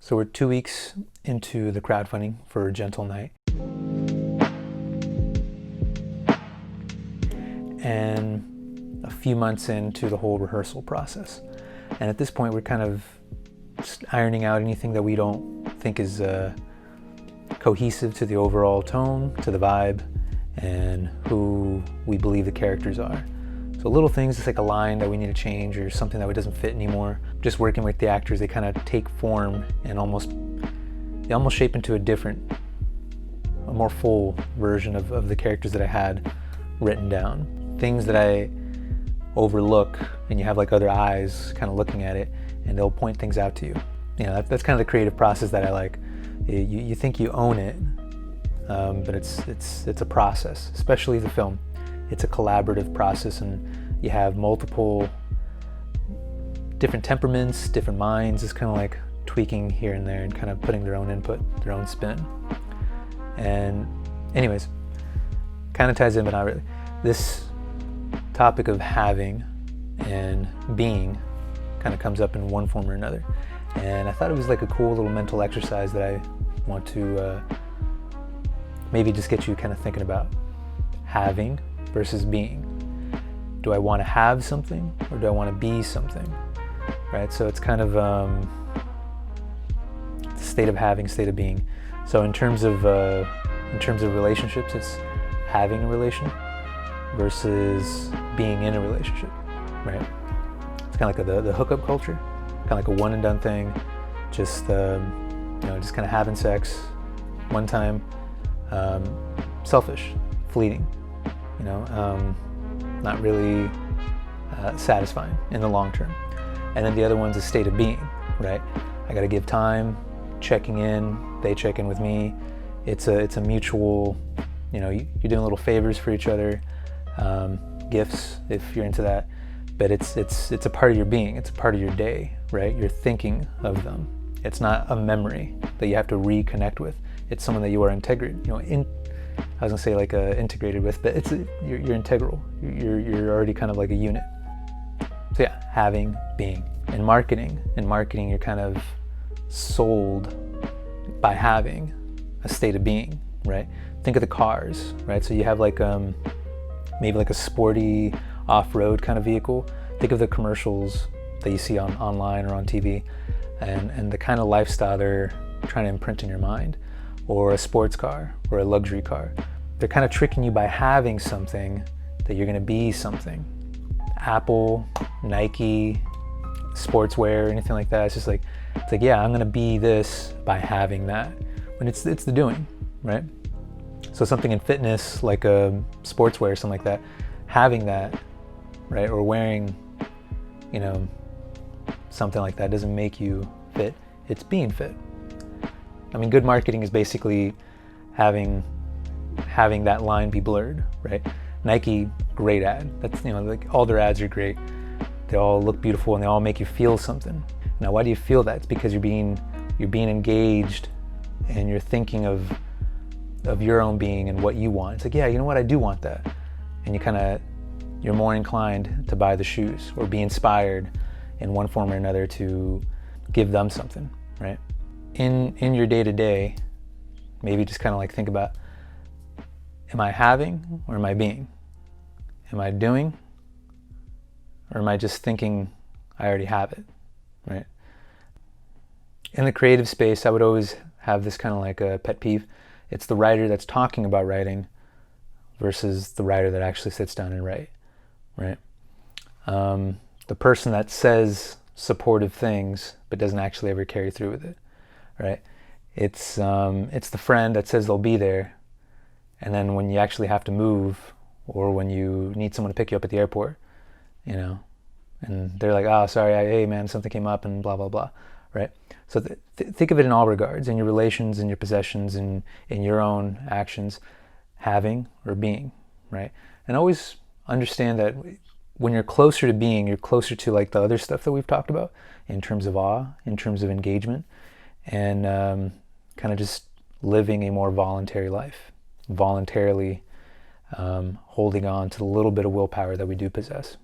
So we're 2 weeks into the crowdfunding for Gentle Night. And a few months into the whole rehearsal process. And at this point, we're kind of just ironing out anything that we don't think is cohesive to the overall tone, to the vibe, and who we believe the characters are. So little things, it's like a line that we need to change or something that doesn't fit anymore. Just working with the actors, they kind of take form and almost shape into a more full version of the characters that I had written down. Things that I overlook, and you have like other eyes kind of looking at it, and they'll point things out to you. You know, that's kind of the creative process that I like. You think you own it, but it's a process, especially the film. It's a collaborative process, and you have multiple different temperaments, different minds. It's kind of like tweaking here and there and kind of putting their own input, their own spin. And anyways, kind of ties in, but not really. This topic of having and being kind of comes up in one form or another. And I thought it was like a cool little mental exercise that I want to maybe just get you kind of thinking about having versus being. Do I want to have something or do I want to be something? Right? So it's kind of state of having, state of being. So in terms of relationships, it's having a relation versus being in a relationship, right? It's kind of like the hookup culture, kind of like a one and done thing, just just kind of having sex one time, selfish, fleeting, not really satisfying in the long term. And then the other one's a state of being, right? I got to give time, checking in, they check in with me. It's a mutual, you're doing little favors for each other, gifts if you're into that. But it's a part of your being. It's a part of your day, right? You're thinking of them. It's not a memory that you have to reconnect with. It's someone that you are integrated, I was gonna say like integrated with, but you're integral. You're already kind of like a unit. So yeah, having, being. In marketing, you're kind of sold by having a state of being, right? Think of the cars, right? So you have like maybe like a sporty off-road kind of vehicle. Think of the commercials that you see online or on TV, and the kind of lifestyle they're trying to imprint in your mind. Or a sports car or a luxury car. They're kind of tricking you by having something that you're going to be something. Apple, Nike, sportswear, anything like that. It's like, yeah, I'm going to be this by having that. When it's the doing, right? So something in fitness, like a sportswear or something like that, having that, right? Or wearing, something like that doesn't make you fit. It's being fit. I mean, good marketing is basically having that line be blurred, right? Nike, great ad. That's, like all their ads are great. They all look beautiful and they all make you feel something. Now, why do you feel that? It's because you're being engaged and you're thinking of your own being and what you want. It's like, yeah, you know what? I do want that. And you're more inclined to buy the shoes or be inspired in one form or another to give them something, right? In your day-to-day, maybe just kind of like think about, am I having or am I being? Am I doing or am I just thinking I already have it, right? In the creative space, I would always have this kind of like a pet peeve. It's the writer that's talking about writing versus the writer that actually sits down and write, right? The person that says supportive things but doesn't actually ever carry through with it. Right? It's the friend that says they'll be there, and then when you actually have to move, or when you need someone to pick you up at the airport, and they're like, oh, sorry, hey man, something came up and blah, blah, blah, right? So think of it in all regards, in your relations, in your possessions, in your own actions, having or being, right? And always understand that when you're closer to being, you're closer to like the other stuff that we've talked about in terms of awe, in terms of engagement, and kind of just living a more voluntary life, voluntarily holding on to the little bit of willpower that we do possess.